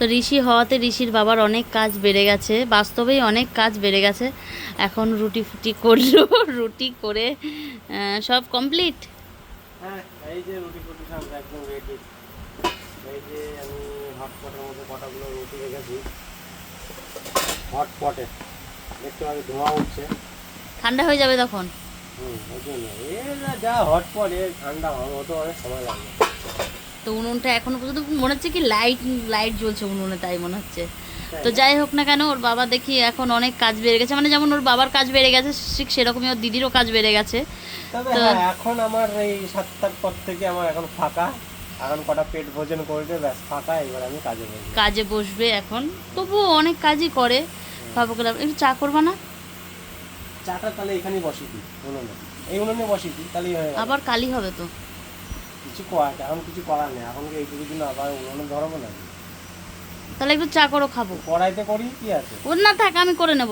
তো ঋষি হওয়াতে ঋষির বাবার অনেক কাজ বেড়ে গেছে, বাস্তবেই অনেক কাজ বেড়ে গেছে। এখন রুটি ফুটি করলো, রুটি করে সব কমপ্লিট। হ্যাঁ, এই যে রুটি ফুটি সব একদম রেডি। এই যে আমি হটপটের মধ্যে কটাগুলো রুটি রেখেছি, হটপটে দেখতে পাচ্ছি ধোঁয়া উঠছে। ঠান্ডা হয়ে যাবে তখন। ওই জন্য যা হটপট ঠান্ডা হবে, ও তো অনেক সময় লাগবে। তো উনুনটা এখনো পর্যন্ত মনে হচ্ছে কি লাইট লাইট জ্বলছে উনুনে, তাই মনে হচ্ছে। তো যাই হোক না কেন, ওর বাবা দেখি এখন অনেক কাজ বেড়ে গেছে, মানে যেমন ওর বাবার কাজ বেড়ে গেছে ঠিক সেরকমই ওর দিদিরও কাজ বেড়ে গেছে। তবে তো হ্যাঁ, এখন আমার এই 7টার পর থেকে আমার এখন ফাঁকা। এখন কটা পেট ভোজন করবে, ব্যাস ফাঁকা। এবার আমি কাজে বসবো। কাজে বসবে এখন, তবুও অনেক কাজই করে। বাবা বলে একটু চা করবা না? চাটা তাহলে এখানেই বসি দিই, উনুনে। এই উনুনে বসি দিই, তাহলেই হয়ে গেল। আবার কালি হবে তো। কিছু করার এখন কিছু করার নেই, এখন কি এইটুকু দিন আবার উনুনে ধরবো না? তাহলে একটু চা করো, খাবো। কড়াইতে করি কি আছে। ও না থাক, আমি করে নেব।